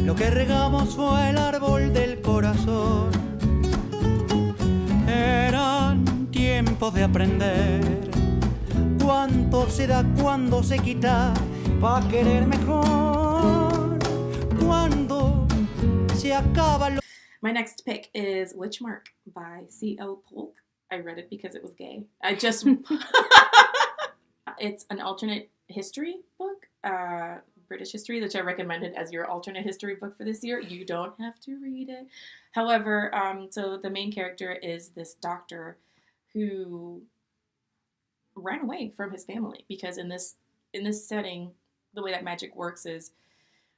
Lo que regamos fue el árbol del corazón. Eran tiempos de aprender. Cuánto se da, cuándo se quita, pa' querer mejor. Cuando se acaba lo... My next pick is Witchmark by C.L. Polk. I read it because it was gay. It's an alternate history book, British history, which I recommended as your alternate history book for this year. You don't have to read it. However, so the main character is this doctor who ran away from his family because in this setting, the way that magic works is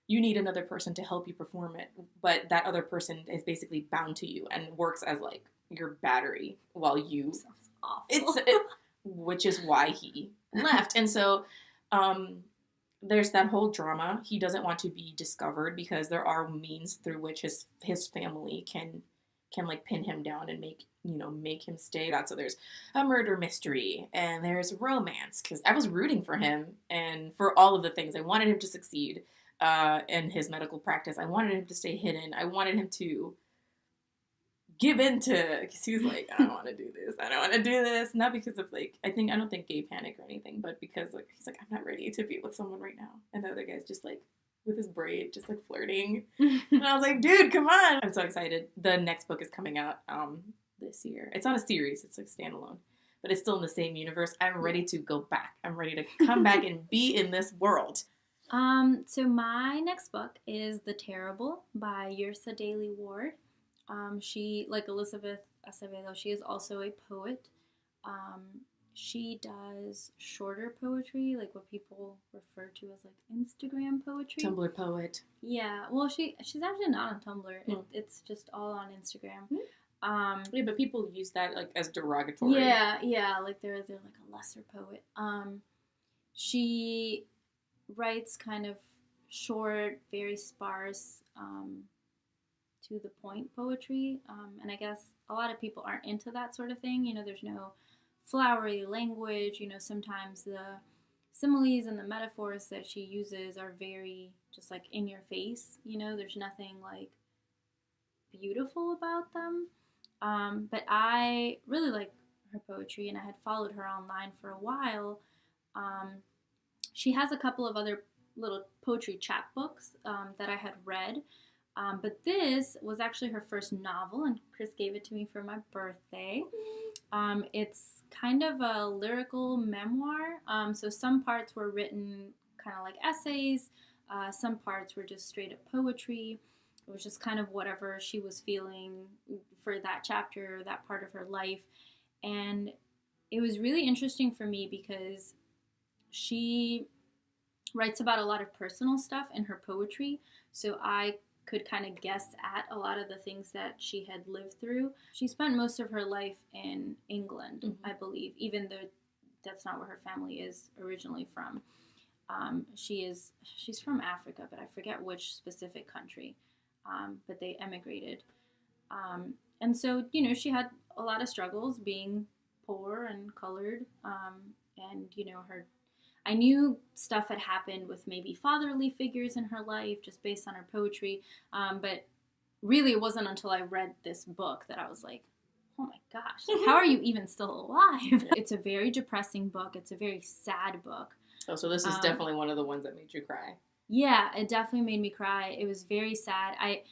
you need another person to help you perform it, but that other person is basically bound to you and works as like your battery while you. Sounds awful. Which is why he left, and so there's that whole drama. He doesn't want to be discovered because there are means through which his family can like pin him down and make him stay. So there's a murder mystery and there's romance because I was rooting for him and for all of the things. I wanted him to succeed in his medical practice. I wanted him to stay hidden. I wanted him to give in to, because he was like, I don't want to do this. I don't want to do this. Not because of like, I don't think gay panic or anything, but because like he's like, I'm not ready to be with someone right now. And the other guy's just like with his braid, just like flirting. And I was like, dude, come on. I'm so excited. The next book is coming out this year. It's not a series. It's like standalone. But it's still in the same universe. I'm ready to go back. I'm ready to come back and be in this world. So my next book is The Terrible by Yrsa Daley Ward. She, like Elizabeth Acevedo, she is also a poet. She does shorter poetry, like what people refer to as like Instagram poetry. Tumblr poet. Yeah, well, she's actually not on Tumblr. It's just all on Instagram. Yeah, but people use that like as derogatory. Yeah, like they're like a lesser poet. She writes kind of short, very sparse, to the point poetry, and I guess a lot of people aren't into that sort of thing. You know, there's no flowery language. You know, sometimes the similes and the metaphors that she uses are very just like in your face. You know, there's nothing like beautiful about them. But I really like her poetry, and I had followed her online for a while. She has a couple of other little poetry chapbooks that I had read. But this was actually her first novel, and Chris gave it to me for my birthday. It's kind of a lyrical memoir. So some parts were written kind of like essays. Some parts were just straight up poetry. It was just kind of whatever she was feeling for that chapter or that part of her life. And it was really interesting for me because she writes about a lot of personal stuff in her poetry. So I could kind of guess at a lot of the things that she had lived through. She spent most of her life in England, I believe, even though that's not where her family is originally from. She's from Africa, but I forget which specific country. But they emigrated. And so, you know, she had a lot of struggles being poor and colored. And, you know, I knew stuff had happened with maybe fatherly figures in her life just based on her poetry. But really it wasn't until I read this book that I was like, oh my gosh, like, how are you even still alive? It's a very depressing book. It's a very sad book. Oh, so this is definitely one of the ones that made you cry. Yeah, it definitely made me cry. It was very sad. I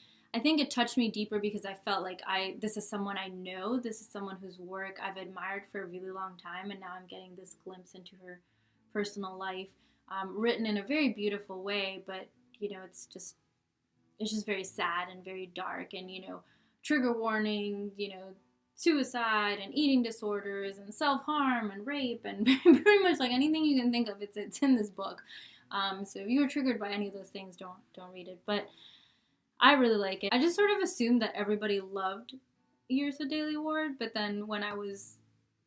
think it touched me deeper because I felt like this is someone I know. This is someone whose work I've admired for a really long time, and now I'm getting this glimpse into her personal life, written in a very beautiful way, but, you know, it's just very sad and very dark, and, you know, trigger warning, you know, suicide and eating disorders and self-harm and rape and pretty much like anything you can think of, it's in this book. So if you were triggered by any of those things, don't read it. But I really like it. I just sort of assumed that everybody loved Yrsa Daley Ward, but then when I was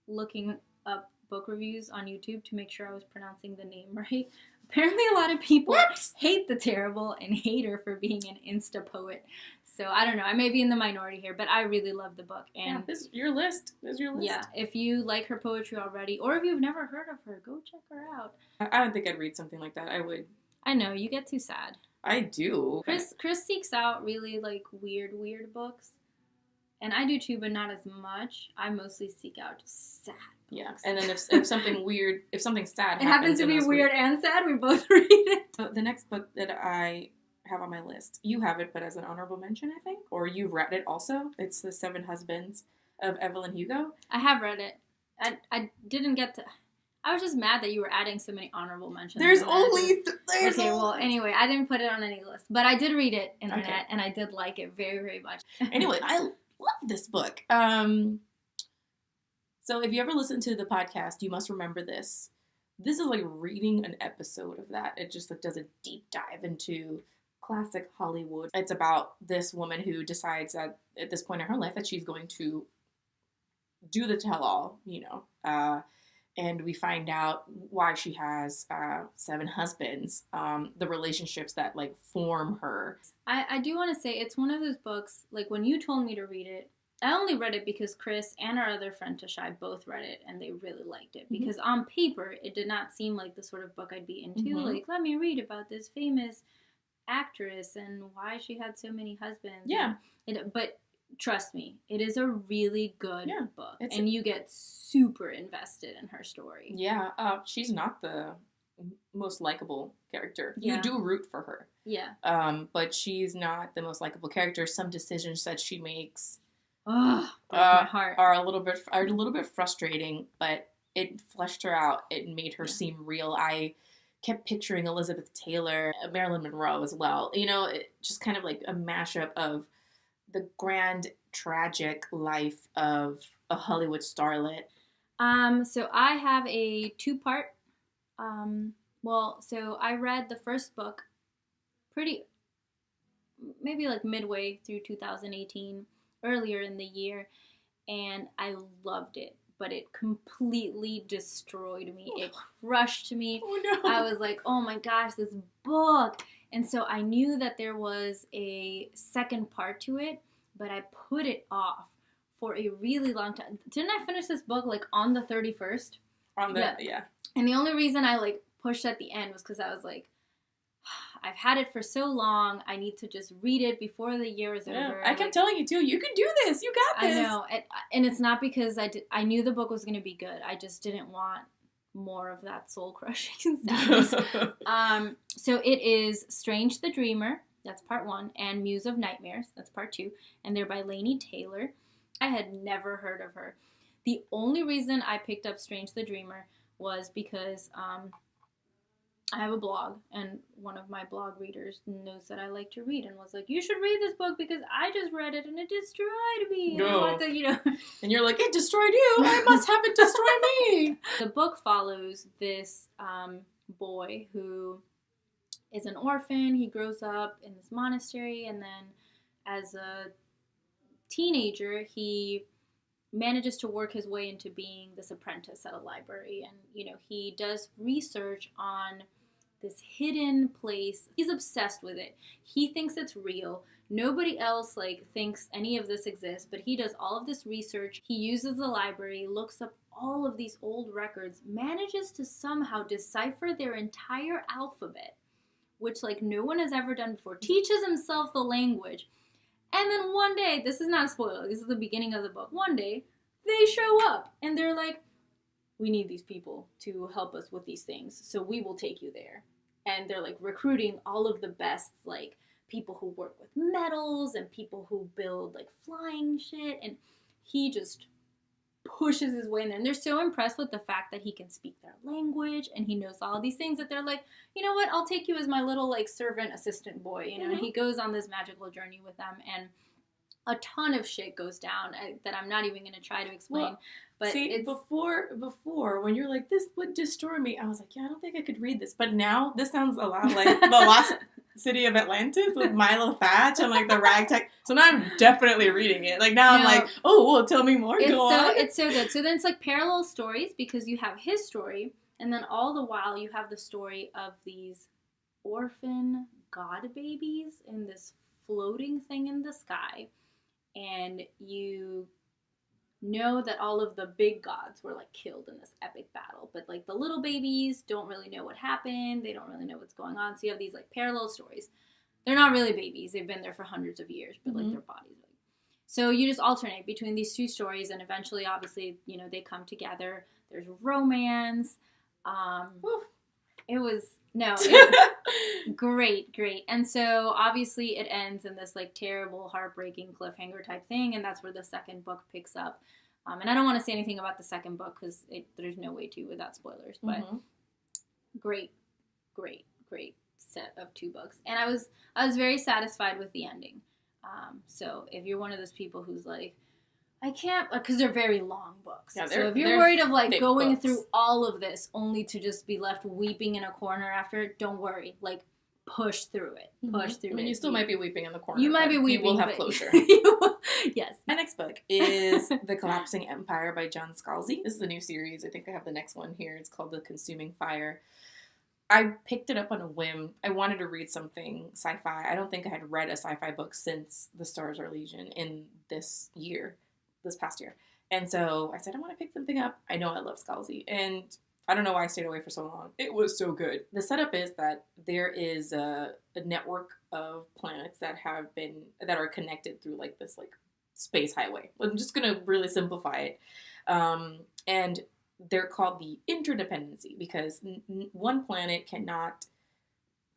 looking up book reviews on YouTube to make sure I was pronouncing the name right, apparently a lot of people hate The Terrible and hate her for being an Insta poet. So I don't know. I may be in the minority here, but I really love the book. And yeah, this is your list. Yeah, if you like her poetry already, or if you've never heard of her, go check her out. I don't think I'd read something like that. I would. I know, you get too sad. I do. Chris seeks out really like weird books, and I do too, but not as much. I mostly seek out just sad books. Yeah, and then if something weird, if something sad it happens to in be those weird and sad, we both read it. So the next book that I have on my list, you have it, but as an honorable mention, I think, or you've read it also. It's The Seven Husbands of Evelyn Hugo. I have read it. I didn't get to. I was just mad that you were adding so many honorable mentions. Well, anyway, I didn't put it on any list, but I did read it, Internet, and I did like it very, very much. Anyway, I love this book. So if you ever listen to the podcast, you must remember this. This is like reading an episode of that. It just like does a deep dive into classic Hollywood. It's about this woman who decides that at this point in her life that she's going to do the tell-all, and we find out why she has 7 husbands, the relationships that like form her. I do want to say it's one of those books, like when you told me to read it, I only read it because Chris and our other friend Tashai both read it and they really liked it. Because on paper, it did not seem like the sort of book I'd be into. Like, let me read about this famous actress and why she had so many husbands. Yeah. But trust me, it is a really good book. And you get super invested in her story. Yeah. She's not the most likable character. Yeah. You do root for her. Yeah. But she's not the most likable character. Some decisions that she makes my heart. are a little bit frustrating, but it fleshed her out. It made her seem real. I kept picturing Elizabeth Taylor, Marilyn Monroe as well. It just kind of like a mashup of the grand, tragic life of a Hollywood starlet. So I have a 2-part. So I read the first book maybe like midway through 2018, earlier in the year, and I loved it. But it completely destroyed me. It crushed me. Oh, no. I was like, oh my gosh, this book. And so I knew that there was a second part to it, but I put it off for a really long time. Didn't I finish this book like on the 31st? Yeah. And the only reason I like pushed at the end was because I was like, I've had it for so long. I need to just read it before the year is over. I kept telling you too. You can do this. You got this. I know, and it's not because I knew the book was going to be good. I just didn't want more of that soul crushing sadness. So it is Strange the Dreamer. That's part 1, and Muse of Nightmares. That's part 2, and they're by Laini Taylor. I had never heard of her. The only reason I picked up Strange the Dreamer was because I have a blog, and one of my blog readers knows that I like to read and was like, you should read this book because I just read it and it destroyed me. No. And, and you're like, it destroyed you. I must have it destroy me. The book follows this boy who is an orphan. He grows up in this monastery, and then as a teenager, he manages to work his way into being this apprentice at a library. And, he does research on this hidden place. He's obsessed with it. He thinks it's real. Nobody else thinks any of this exists, but he does all of this research. He uses the library, looks up all of these old records, manages to somehow decipher their entire alphabet, which no one has ever done before, teaches himself the language. And then one day, this is not a spoiler, this is the beginning of the book, one day, they show up and they're like, we need these people to help us with these things, so we will take you there. And they're recruiting all of the best people who work with metals and people who build flying shit, and he just pushes his way in there. And they're so impressed with the fact that he can speak their language and he knows all of these things that they're like, you know what, I'll take you as my little servant assistant boy, and he goes on this magical journey with them, and a ton of shit goes down that I'm not even going to try to explain. Well, but see, it's, before when you're like, this would destroy me, I was like, yeah, I don't think I could read this. But now this sounds a lot like the Lost City of Atlantis with Milo Thatch and the ragtag. So now I'm definitely reading it. Now I'm like, oh, well, tell me more. Go on. It's so good. So then it's parallel stories, because you have his story, and then all the while you have the story of these orphan god babies in this floating thing in the sky. And you know that all of the big gods were killed in this epic battle, but the little babies don't really know what happened. They don't really know what's going on. So you have these parallel stories. they're not really babies. They've been there for hundreds of years, but like their bodies. So you just alternate between these two stories, and eventually, obviously, you know, they come together. There's romance. It was great. And so obviously it ends in this like terrible, heartbreaking cliffhanger type thing, and that's where the second book picks up. And I don't want to say anything about the second book because there's no way to without spoilers. But great set of 2 books, and I was very satisfied with the ending. So if you're one of those people who's like, I can't, because they're very long books. Yeah, so if you're worried of like going through all of this only to just be left weeping in a corner after, don't worry. Like, push through it. Push through it. I mean, you still might be weeping in the corner. You might be weeping. You will have closure. Yes. My next book is The Collapsing Empire by John Scalzi. This is the new series. I think I have the next one here. It's called The Consuming Fire. I picked it up on a whim. I wanted to read something sci-fi. I don't think I had read a sci-fi book since The Stars Are Legion in this past year. And so I said, I want to pick something up. I know I love Scalzi. And I don't know why I stayed away for so long. It was so good. The setup is that there is a network of planets that are connected through like this like space highway. I'm just going to really simplify it. And they're called the interdependency because one planet cannot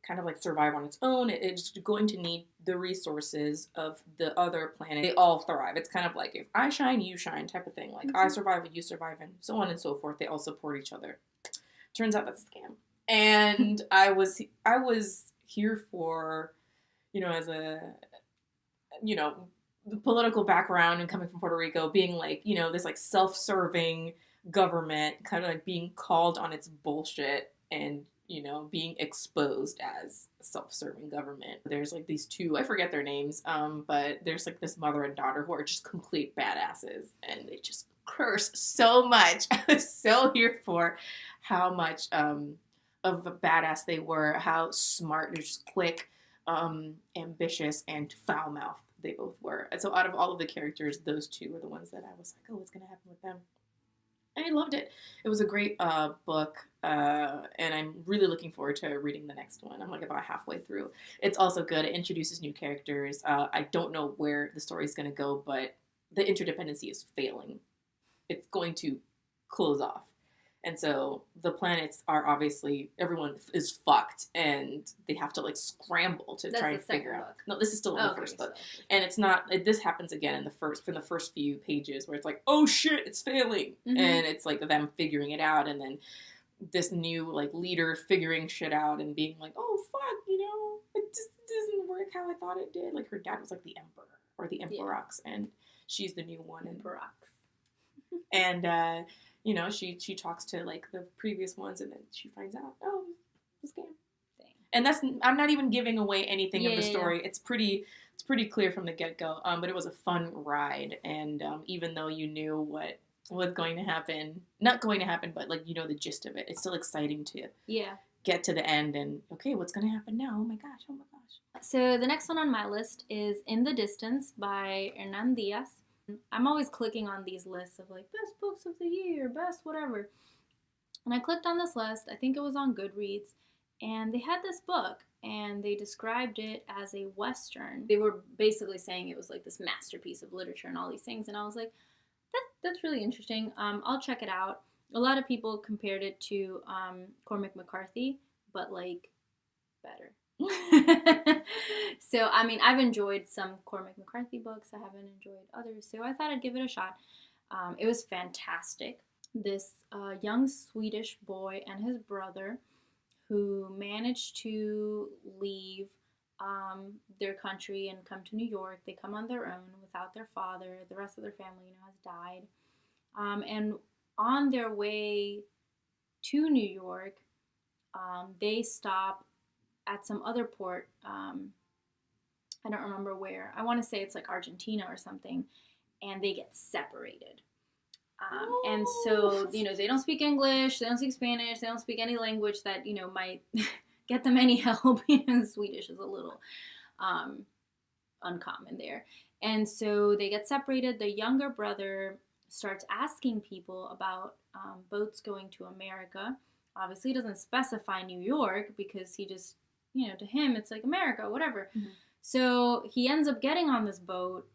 kind of like survive on its own. It's going to need the resources of the other planet. They all thrive. It's kind of like if I shine, you shine type of thing. Like I survive and you survive and so on and so forth. They all support each other. Turns out that's a scam. And I was here for, you know, as a, you know, the political background and coming from Puerto Rico, being like, you know, this like self-serving government kind of like being called on its bullshit and, you know, being exposed as a self-serving government. There's like these 2, I forget their names, but there's like this mother and daughter who are just complete badasses and they just curse so much. I was so here for how much of a badass they were, how smart, they're just quick, ambitious, and foul-mouthed they both were. And so out of all of the characters, those 2 were the ones that I was like, oh, what's going to happen with them? And I loved it. It was a great book, and I'm really looking forward to reading the next one. I'm like about halfway through. It's also good. It introduces new characters. I don't know where the story is going to go, but the interdependency is failing. It's going to close off. And so the planets are obviously, everyone is fucked, and they have to like scramble to try and figure out. No, this is still in the first book. And it's not, this happens again in the first few pages where it's like, oh shit, it's failing. And it's like them figuring it out, and then this new like leader figuring shit out and being like, oh fuck, you know, it just doesn't work how I thought it did. Like her dad was like the emperor or the emperox, and she's the new one. Emperox. And, you know, she talks to, like, the previous ones, and then she finds out, oh, it's a scam. And I'm not even giving away anything of the story. Yeah. It's pretty clear from the get-go. But it was a fun ride, and even though you knew what was going to happen, not going to happen, but, like, you know the gist of it, it's still exciting to get to the end, and, okay, what's going to happen now? Oh my gosh. So the next one on my list is In the Distance by Hernan Diaz. I'm always clicking on these lists of like best books of the year, best whatever. And I clicked on this list. I think it was on Goodreads. And they had this book and they described it as a Western. They were basically saying it was like this masterpiece of literature and all these things. And I was like, that's really interesting. I'll check it out. A lot of people compared it to Cormac McCarthy, but like better. So, I mean, I've enjoyed some Cormac McCarthy books. I haven't enjoyed others, so I thought I'd give it a shot. It was fantastic. This young Swedish boy and his brother who managed to leave their country and come to New York. They come on their own without their father. The rest of their family, you know, has died. And on their way to New York, they stop at some other port, I don't remember where. I want to say it's like Argentina or something, and they get separated. And so, you know, they don't speak English, they don't speak Spanish, they don't speak any language that, you know, might get them any help. You know, Swedish is a little uncommon there. And so they get separated. The younger brother starts asking people about boats going to America. Obviously, he doesn't specify New York because he just to him, it's like America, whatever. Mhm. So he ends up getting on this boat,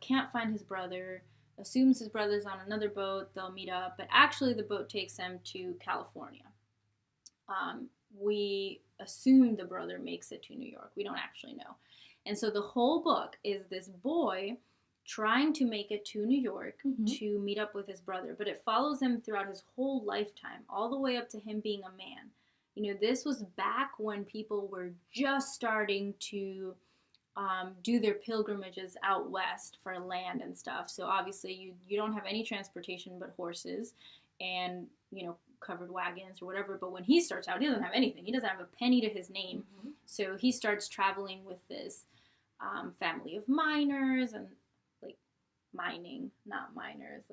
can't find his brother, assumes his brother's on another boat, they'll meet up, but actually the boat takes him to California. We assume the brother makes it to New York. We don't actually know. And so the whole book is this boy trying to make it to New York to meet up with his brother, but it follows him throughout his whole lifetime, all the way up to him being a man. This was back when people were just starting to do their pilgrimages out west for land and stuff. So obviously you don't have any transportation but horses and, covered wagons or whatever. But when he starts out, he doesn't have anything. He doesn't have a penny to his name. Mm-hmm. So he starts traveling with this family of miners and mining, not miners.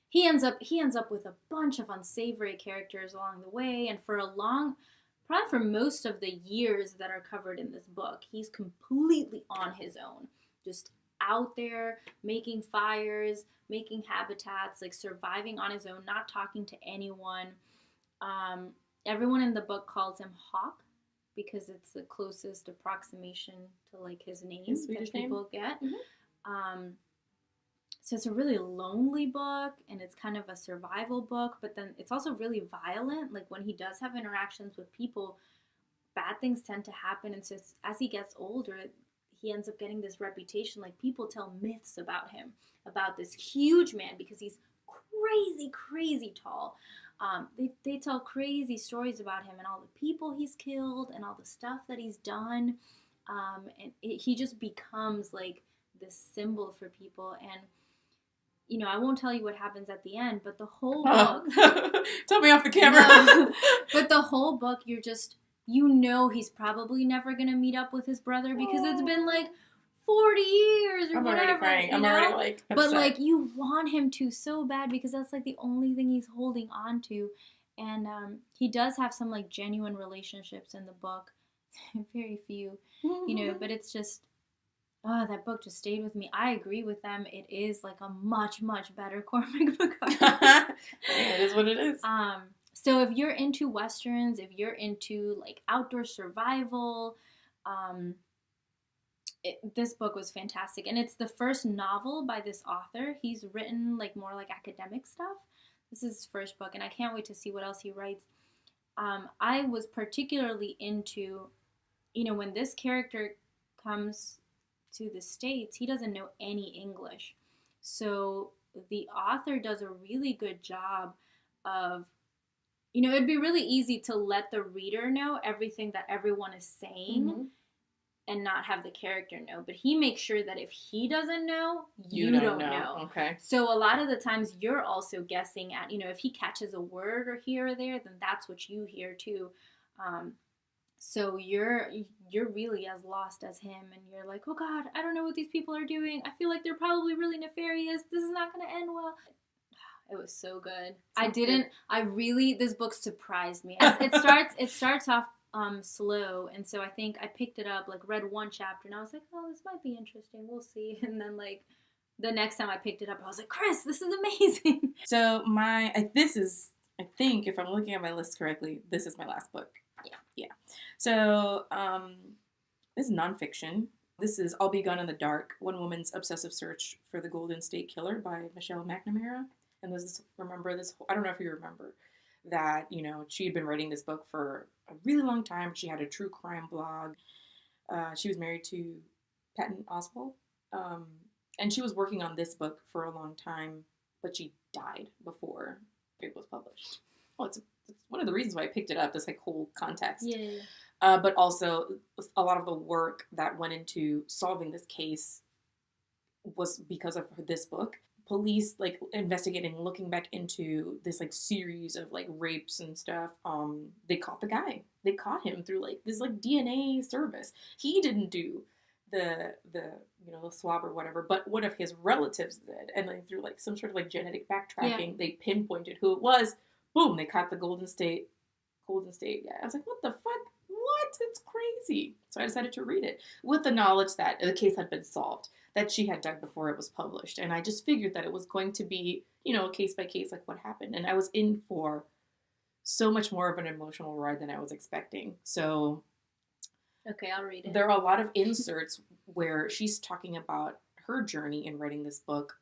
He ends up with a bunch of unsavory characters along the way, and probably for most of the years that are covered in this book, he's completely on his own, just out there making fires, making habitats, surviving on his own, not talking to anyone. Everyone in the book calls him Hawk because it's the closest approximation to his name that people get. Mm-hmm. So it's a really lonely book, and it's kind of a survival book, but then it's also really violent. When he does have interactions with people, bad things tend to happen. And so as he gets older, he ends up getting this reputation. People tell myths about him, about this huge man, because he's crazy, crazy tall. They tell crazy stories about him and all the people he's killed and all the stuff that he's done. He just becomes this symbol for people. And I won't tell you what happens at the end, but the whole book... Tell me off the camera. No, but the whole book, you're just... he's probably never going to meet up with his brother because it's been 40 years or I'm whatever. Already crying. I'm already upset. But you want him to so bad because that's the only thing he's holding on to. And he does have some genuine relationships in the book. Very few, but it's just... that book just stayed with me. I agree with them. It is a much, much better comic book. It is what it is. So if you're into Westerns, if you're into outdoor survival, this book was fantastic. And it's the first novel by this author. He's written more academic stuff. This is his first book, and I can't wait to see what else he writes. I was particularly into, when this character comes to the States, he doesn't know any English. So the author does a really good job of, it'd be really easy to let the reader know everything that everyone is saying and not have the character know. But he makes sure that if he doesn't know, you don't know. Okay. So a lot of the times you're also guessing at, if he catches a word or here or there, then that's what you hear too. So you're really as lost as him, and you're like, oh God, I don't know what these people are doing. I feel like they're probably really nefarious. This is not going to end well. It was so good. This book surprised me. It starts off slow, and so I think I picked it up, read one chapter, and I was like, oh, this might be interesting. We'll see. And then the next time I picked it up, I was like, Chris, this is amazing. So I think if I'm looking at my list correctly, this is my last book. Yeah. So, this is nonfiction. This is I'll Be Gone in the Dark, One Woman's Obsessive Search for the Golden State Killer by Michelle McNamara. And I don't know if you remember that, she had been writing this book for a really long time. She had a true crime blog. She was married to Patton Oswalt. And she was working on this book for a long time, but she died before it was published. Oh, it's one of the reasons why I picked it up, this whole context. Yeah. But also a lot of the work that went into solving this case was because of this book. Police investigating, looking back into this series of rapes and stuff. They caught the guy. They caught him through this DNA service. He didn't do the swab or whatever, but one of his relatives did, and through some sort of genetic backtracking, they pinpointed who it was. Boom, they caught the Golden State guy. I was like, what the fuck? What? It's crazy. So I decided to read it with the knowledge that the case had been solved, that she had died before it was published. And I just figured that it was going to be, a case by case, what happened. And I was in for so much more of an emotional ride than I was expecting. So Okay, I'll read it. there are a lot of inserts where she's talking about her journey in writing this book,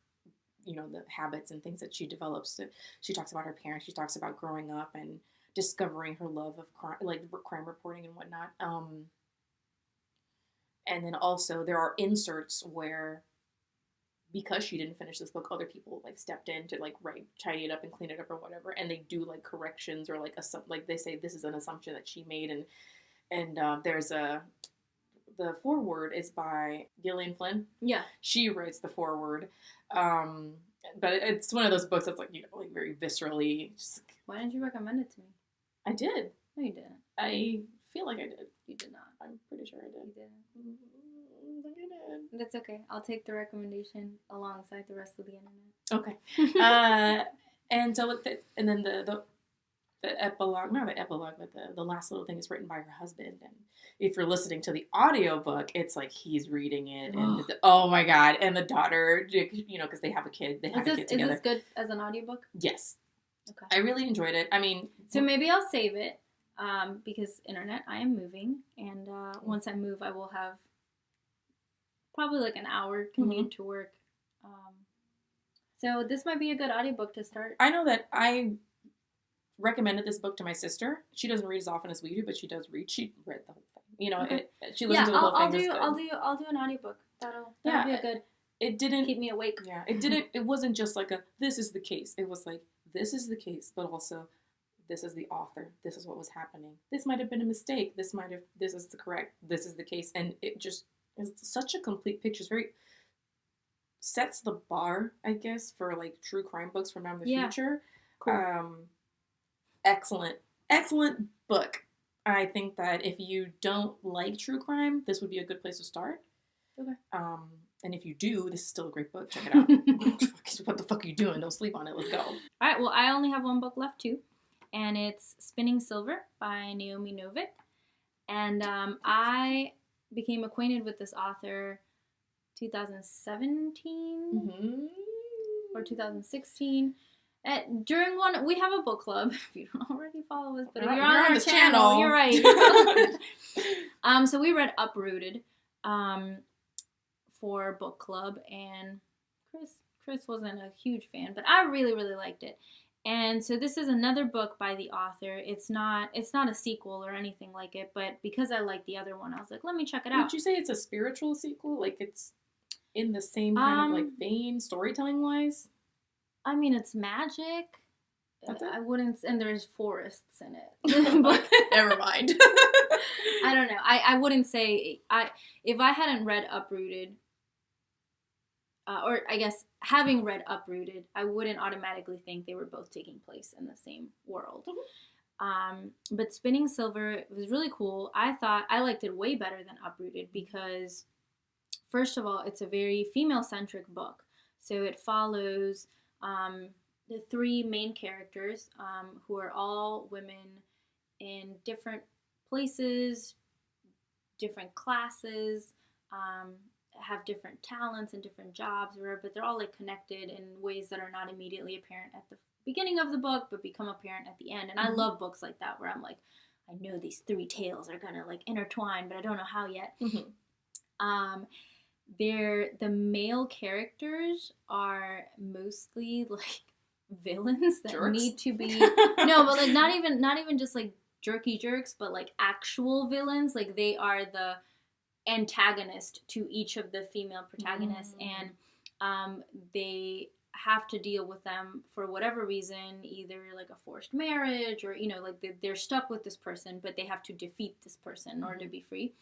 you know, the habits and things that she develops. She talks about her parents. She talks about growing up and discovering her love of crime, like crime reporting and whatnot. And then also there are inserts where, because she didn't finish this book, other people like stepped in to like tidy it up and clean it up or whatever, and they do like corrections or like they say this is an assumption that she made, and there's the foreword is by Gillian Flynn. Yeah, she writes the foreword, but it's one of those books that's like, you know, like very viscerally. Just, why didn't you recommend it to me? I did. No, you didn't. I feel like I did. You did not. I'm pretty sure I did. You didn't. That's okay. I'll take the recommendation alongside the rest of the internet. Okay. And so and then the epilogue, not the epilogue, but the last little thing is written by her husband. And if you're listening to the audiobook, it's like he's reading it, and oh my god, and the daughter, you know, because they have a kid, kid together. Is this good as an audiobook? Yes. Okay. I really enjoyed it. I mean, so maybe I'll save it, because internet, I am moving, and once I move, I will have probably like an hour commute to work. So this might be a good audiobook to start. I know that I recommended this book to my sister. She doesn't read as often as we do, but she does read. She read the whole thing. You know, okay. She listened to the whole thing. I'll do an audiobook. That'll be a good. It didn't keep me awake. Yeah, it didn't. It wasn't just like this is the case. It was like, this is the case, but also this is the author. This is what was happening. This might have been a mistake. This is the correct. This is the case, and it just is such a complete picture. It's very sets the bar, I guess, for like true crime books from now in the future. Cool. Excellent book. I think that if you don't like true crime, this would be a good place to start. Okay. And if you do, this is still a great book. Check it out. What the fuck are you doing? Don't sleep on it. Let's go. All right. Well, I only have one book left too, and it's Spinning Silver by Naomi Novik. And I became acquainted with this author 2017 or 2016. During one, we have a book club. If you don't already follow us, but if you're on our channel, you're right. So we read Uprooted for book club, and Chris wasn't a huge fan, but I really, really liked it. And so this is another book by the author. It's not a sequel or anything like it, but because I liked the other one, I was like, let me check it out. Would you say it's a spiritual sequel? Like it's in the same kind of like vein, storytelling wise? I mean, it's magic. That's it? I wouldn't, and there's forests in it. But never mind. I don't know. I wouldn't say if I hadn't read Uprooted, or I guess having read Uprooted, I wouldn't automatically think they were both taking place in the same world. But Spinning Silver was really cool. I thought I liked it way better than Uprooted because, first of all, it's a very female-centric book. So it follows the three main characters who are all women in different places, different classes, have different talents and different jobs, but they're all like connected in ways that are not immediately apparent at the beginning of the book, but become apparent at the end. And I love books like that where I'm like, I know these three tales are gonna like intertwine, but I don't know how yet. The male characters are mostly like villains that jerks? Need to be no, but like not even just like jerky jerks, but like actual villains. Like they are the antagonist to each of the female protagonists, and they have to deal with them for whatever reason, either like a forced marriage or, you know, like they're stuck with this person, but they have to defeat this person in order to be free.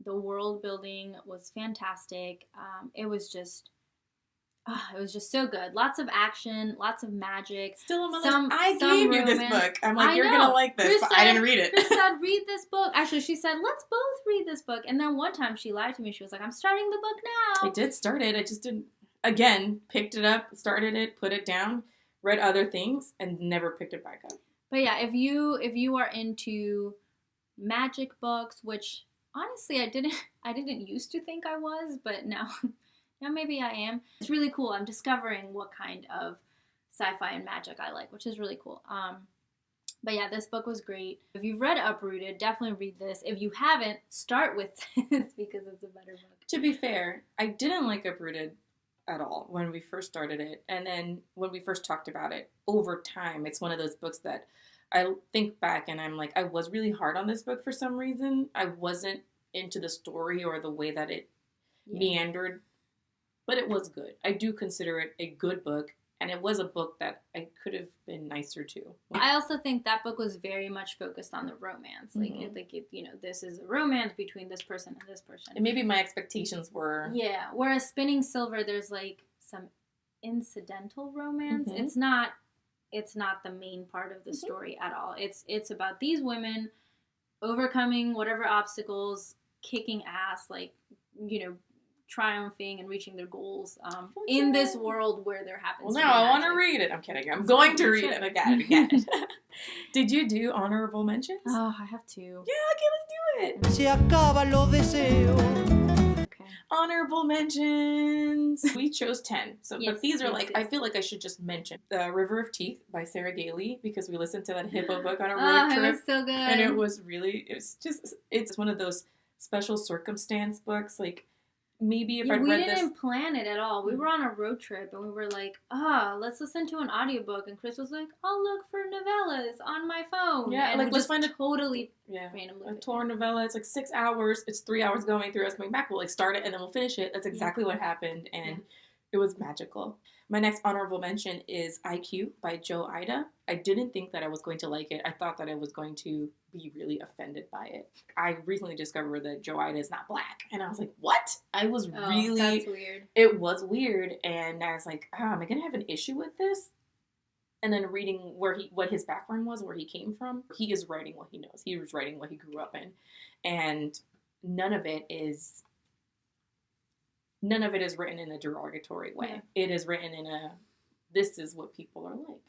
The world building was fantastic. It was just so good. Lots of action, lots of magic. Still on my list. I gave you this book. I'm like, you're going to like this, but I didn't read it. Chris said, read this book. Actually, she said, let's both read this book. And then one time she lied to me. She was like, I'm starting the book now. I did start it. I just didn't, again, picked it up, started it, put it down, read other things, and never picked it back up. But yeah, if you are into magic books, which honestly I didn't used to think I was, but now maybe I am. It's really cool. I'm discovering what kind of sci-fi and magic I like, which is really cool. But yeah, this book was great. If you've read Uprooted, definitely read this. If you haven't, start with this because it's a better book. To be fair, I didn't like Uprooted at all when we first started it. And then when we first talked about it, over time, it's one of those books that I think back and I'm like, I was really hard on this book for some reason. I wasn't into the story or the way that it meandered, but it was good. I do consider it a good book. And it was a book that I could have been nicer to. I also think that book was very much focused on the romance. Like, this is a romance between this person and this person. And maybe my expectations were... Yeah, whereas Spinning Silver, there's, like, some incidental romance. Mm-hmm. It's not the main part of the story at all. It's about these women overcoming whatever obstacles, kicking ass, like, triumphing and reaching their goals in this world where there happens to be now I want to magic. read it. I'm kidding. I'm going to read it again. Did you do honorable mentions? Oh, I have two. Yeah, okay, let's do it. Se acaban los deseos. Okay. Honorable mentions. We chose 10. So, Yes, but these are yes. I feel like I should just mention The River of Teeth by Sarah Gailey because we listened to that hippo book on a road Oh, trip. it was so good. And it's one of those special circumstance books. Like, maybe if I'd we read didn't this... plan it at all. We were on a road trip and we were like, let's listen to an audiobook. And Chris was like, I'll look for novellas on my phone. Yeah, and like, we let's just find a... totally Yeah, randomly. a Tor novella. It's like 6 hours. It's 3 hours going through us coming back. We'll like start it and then we'll finish it. That's exactly what happened, and it was magical. My next honorable mention is IQ by Joe Ida. I didn't think that I was going to like it. I thought that I was going to be really offended by it. I recently discovered that Joe Ida is not black, and I was like, what? I was really... That's weird. It was weird, and I was like, am I going to have an issue with this? And then reading what his background was, where he came from, he is writing what he knows. He was writing what he grew up in. And none of it is written in a derogatory way. Yeah. It is written in this is what people are like.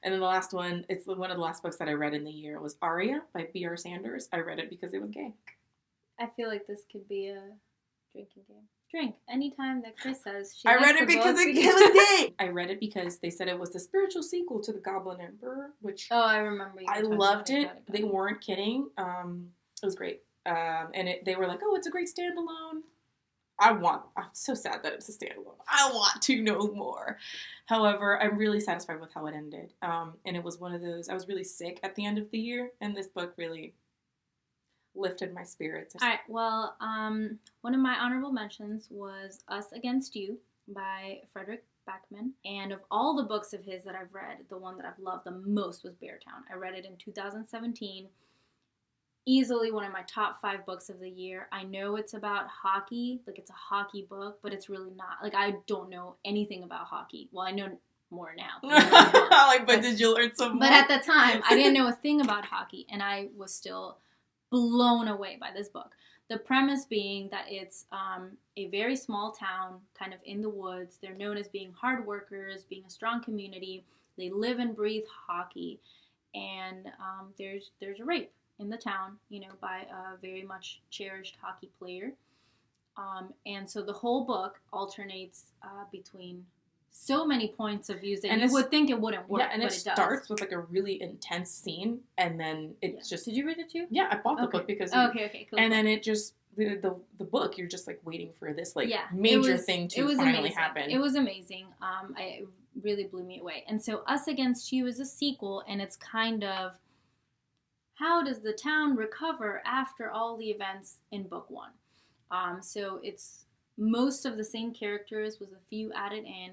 And then the last one, it's one of the last books that I read in the year, was Ariah by B.R. Sanders. I read it because it was gay. I feel like this could be a drinking game. Drink anytime that Chris says she I read it because it was gay. I read it because they said it was the spiritual sequel to The Goblin Emperor, which I remember. I loved it. They weren't kidding. It was great. And they were like, oh, it's a great standalone. I'm so sad that it's a standalone. I want to know more. However, I'm really satisfied with how it ended. And it was one of those, I was really sick at the end of the year, and this book really lifted my spirits. All right, well, one of my honorable mentions was Us Against You by Frederick Backman. And of all the books of his that I've read, the one that I've loved the most was Beartown. I read it in 2017. Easily one of my top 5 books of the year. I know it's about hockey, like it's a hockey book, but it's really not. Like, I don't know anything about hockey. Well, I know more now. But did you learn some more? But at the time, I didn't know a thing about hockey, and I was still blown away by this book. The premise being that it's a very small town, kind of in the woods. They're known as being hard workers, being a strong community. They live and breathe hockey, and there's a rape in the town, by a very much cherished hockey player. And so the whole book alternates between so many points of view that you would think it wouldn't work. Yeah, and it starts with like a really intense scene, and then it's just... Did you read it too? Yeah, I bought the book because... Okay, cool. And then it just... The book, you're just like waiting for this major thing to finally happen. It was amazing. It really blew me away. And so Us Against You is a sequel, and it's kind of... How does the town recover after all the events in book 1? So it's most of the same characters with a few added in.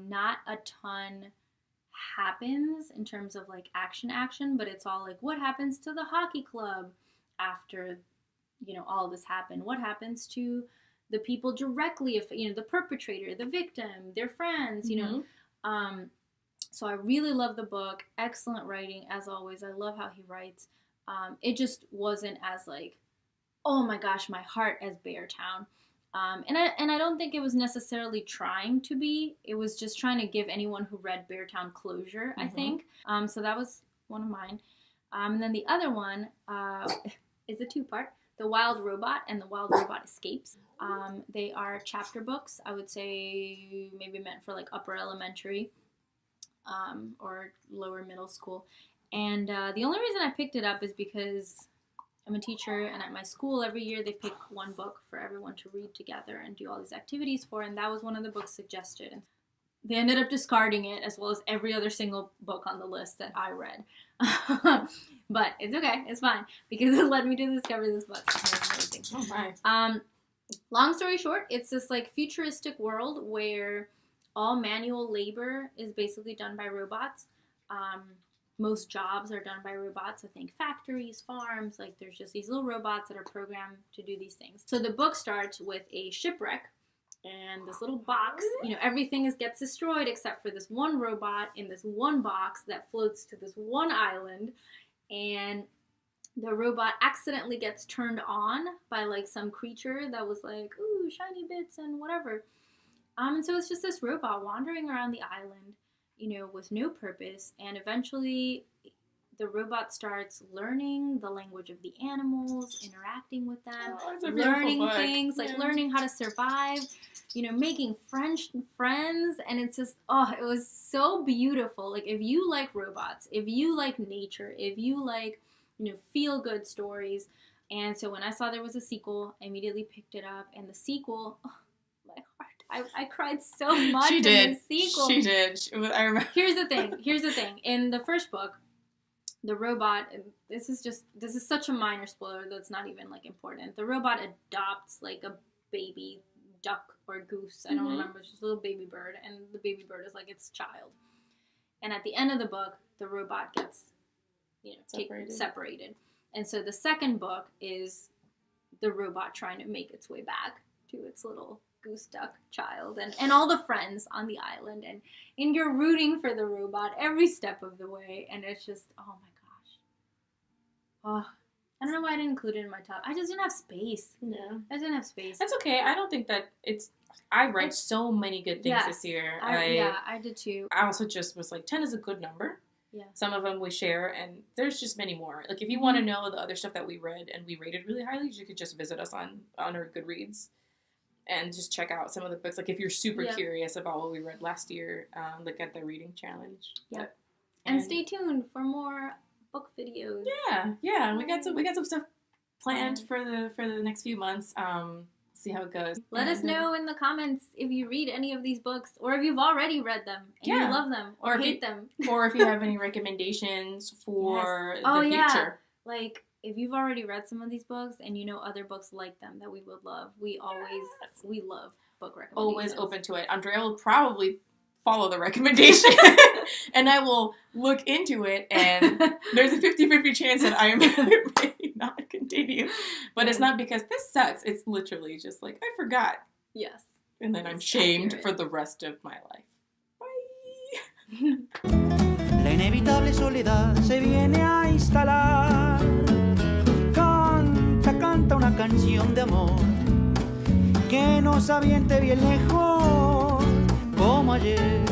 Not a ton happens in terms of like action, but it's all like what happens to the hockey club after, all this happened? What happens to the people directly, the perpetrator, the victim, their friends, So I really love the book. Excellent writing, as always. I love how he writes. It just wasn't as like, oh my gosh, my heart as Beartown. And I don't think it was necessarily trying to be. It was just trying to give anyone who read Beartown closure, I think. So that was one of mine. And then the other one is a 2-part. The Wild Robot and The Wild Robot Escapes. They are chapter books. I would say maybe meant for like upper elementary. or lower middle school. And the only reason I picked it up is because I'm a teacher, and at my school every year they pick one book for everyone to read together and do all these activities for, and that was one of the books suggested. And they ended up discarding it, as well as every other single book on the list that I read. But it's okay, it's fine, because it led me to discover this book. It's amazing. Oh my. Long story short, it's this like futuristic world where all manual labor is basically done by robots. Most jobs are done by robots. I think factories, farms, like there's just these little robots that are programmed to do these things. So the book starts with a shipwreck and this little box, everything gets destroyed except for this one robot in this one box that floats to this one island. And the robot accidentally gets turned on by like some creature that was like, ooh, shiny bits and whatever. And so it's just this robot wandering around the island, with no purpose, and eventually the robot starts learning the language of the animals, interacting with them, learning things, like learning how to survive, making friends, and it's just, it was so beautiful. Like, if you like robots, if you like nature, if you like, feel-good stories. And so when I saw there was a sequel, I immediately picked it up, and the sequel, my heart. I cried so much in the sequel. She did. I remember. Here's the thing. In the first book, the robot, this is such a minor spoiler that's not even like important. The robot adopts like a baby duck or goose. I don't remember. It's just a little baby bird, and the baby bird is like its child. And at the end of the book, the robot gets, separated. And so the second book is the robot trying to make its way back to its little goose duck child and all the friends on the island, and you're rooting for the robot every step of the way, and it's just, oh my gosh. I don't know why I didn't include it in my top. I just didn't have space. No. I didn't have space. That's okay. I don't think that I read so many good things this year. I did too. I also just was like, 10 is a good number. Yeah. Some of them we share, and there's just many more. Like, if you want to know the other stuff that we read and we rated really highly, you could just visit us on our Goodreads and just check out some of the books. Like, if you're super curious about what we read last year, look at the reading challenge. Yep. And stay tuned for more book videos. Yeah. We got some stuff planned for the next few months. See how it goes. Let us know in the comments if you read any of these books, or if you've already read them and you love them or hate them. Or if you have any recommendations for the future. Like, if you've already read some of these books and you know other books like them that we would love, we love book recommendations. Always open to it. Andrea will probably follow the recommendation and I will look into it, and there's a 50-50 chance that I may not continue. But it's not because this sucks. It's literally just like, I forgot. Yes. And then I'm shamed for the rest of my life. Bye. La inevitable soledad se viene a instalar. Canta una canción de amor que nos aviente bien lejos como ayer.